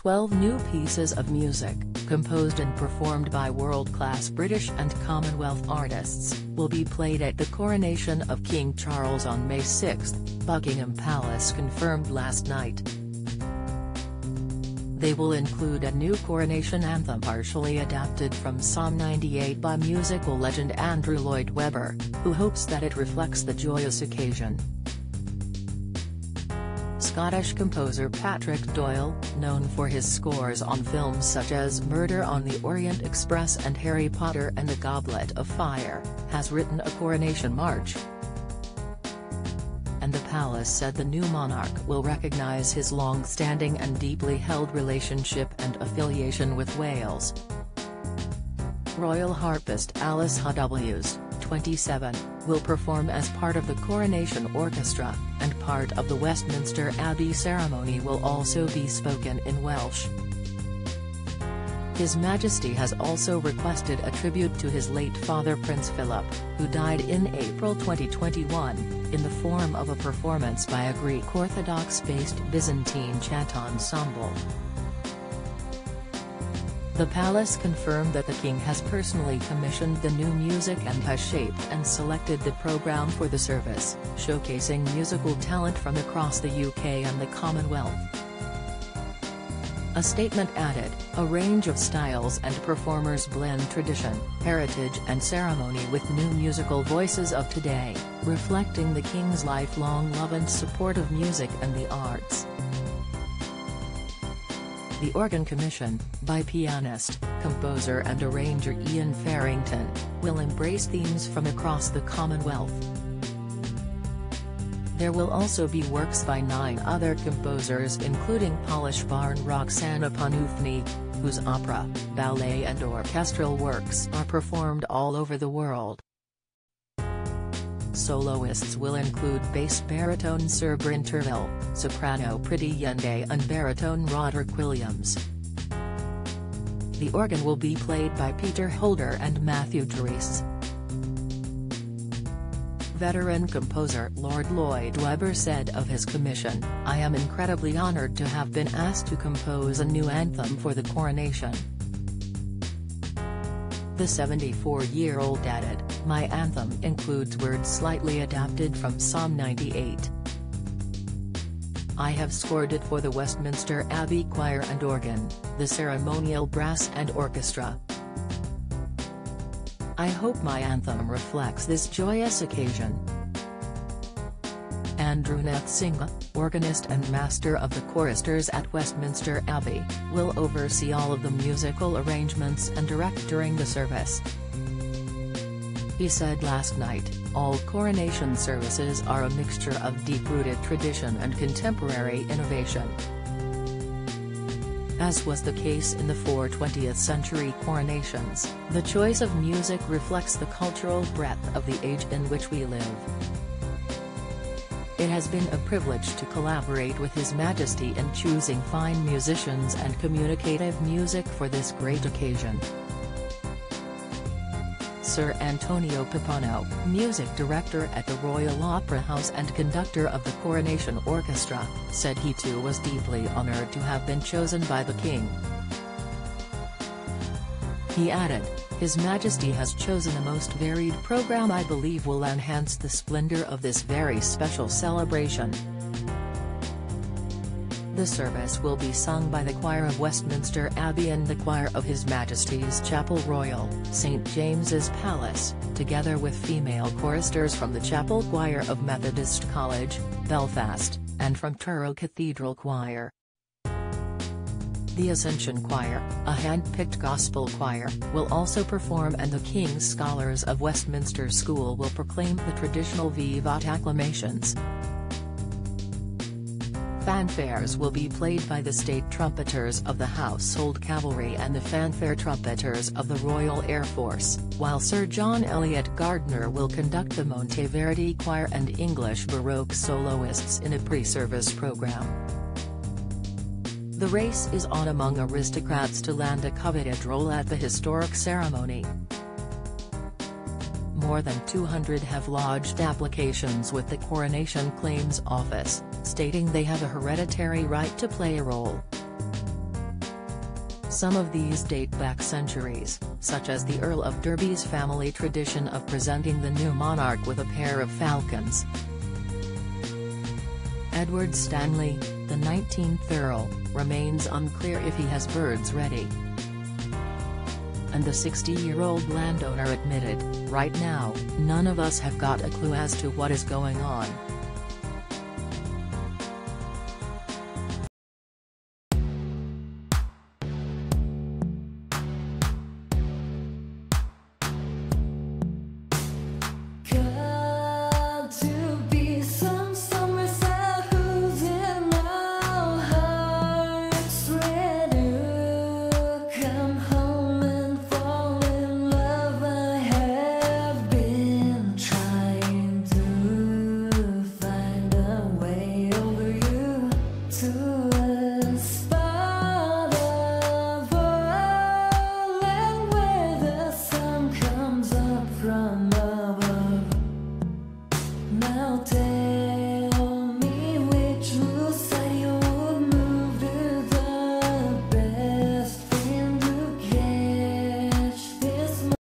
12 new pieces of music, composed and performed by world-class British and Commonwealth artists, will be played at the coronation of King Charles on May 6, Buckingham Palace confirmed last night. They will include a new coronation anthem partially adapted from Psalm 98 by musical legend Andrew Lloyd Webber, who hopes that it reflects the joyous occasion. Scottish composer Patrick Doyle, known for his scores on films such as Murder on the Orient Express and Harry Potter and the Goblet of Fire, has written a coronation march. And the palace said the new monarch will recognise his long-standing and deeply held relationship and affiliation with Wales. Royal harpist Alice Hws, 27, will perform as part of the Coronation Orchestra, and part of the Westminster Abbey ceremony will also be spoken in Welsh. His Majesty has also requested a tribute to his late father Prince Philip, who died in April 2021, in the form of a performance by a Greek Orthodox-based Byzantine chant ensemble. The palace confirmed that the king has personally commissioned the new music and has shaped and selected the programme for the service, showcasing musical talent from across the UK and the Commonwealth. A statement added, "A range of styles and performers blend tradition, heritage and ceremony with new musical voices of today, reflecting the King's lifelong love and support of music and the arts." The Organ Commission, by pianist, composer and arranger Ian Farrington, will embrace themes from across the Commonwealth. There will also be works by 9 other composers including Polish Barn Roxana Panufni, whose opera, ballet and orchestral works are performed all over the world. Soloists will include bass baritone Sir Bryn Terville, soprano Priti Yende and baritone Roderick Williams. The organ will be played by Peter Holder and Matthew Therese. Veteran composer Lord Lloyd Webber said of his commission, "I am incredibly honoured to have been asked to compose a new anthem for the coronation." The 74-year-old added, "My anthem includes words slightly adapted from Psalm 98. I have scored it for the Westminster Abbey Choir and Organ, the ceremonial brass and orchestra. I hope my anthem reflects this joyous occasion." Andrew Nathsingha, organist and master of the choristers at Westminster Abbey, will oversee all of the musical arrangements and direct during the service. He said last night, "All coronation services are a mixture of deep-rooted tradition and contemporary innovation." As was the case in the 4 20th-century coronations, the choice of music reflects the cultural breadth of the age in which we live. It has been a privilege to collaborate with His Majesty in choosing fine musicians and communicative music for this great occasion. Sir Antonio Pappano, music director at the Royal Opera House and conductor of the Coronation Orchestra, said he too was deeply honoured to have been chosen by the King. He added, "His Majesty has chosen a most varied programme I believe will enhance the splendour of this very special celebration." The service will be sung by the Choir of Westminster Abbey and the Choir of His Majesty's Chapel Royal, St James's Palace, together with female choristers from the Chapel Choir of Methodist College, Belfast, and from Truro Cathedral Choir. The Ascension Choir, a hand-picked gospel choir, will also perform and the King's Scholars of Westminster School will proclaim the traditional Vivat acclamations. Fanfares will be played by the state trumpeters of the Household Cavalry and the fanfare trumpeters of the Royal Air Force, while Sir John Eliot Gardner will conduct the Monteverdi Choir and English Baroque soloists in a pre-service programme. The race is on among aristocrats to land a coveted role at the historic ceremony. More than 200 have lodged applications with the Coronation Claims Office, stating they have a hereditary right to play a role. Some of these date back centuries, such as the Earl of Derby's family tradition of presenting the new monarch with a pair of falcons. Edward Stanley, the 19th Earl, remains unclear if he has birds ready. And the 60-year-old landowner admitted, "Right now, none of us have got a clue as to what is going on." From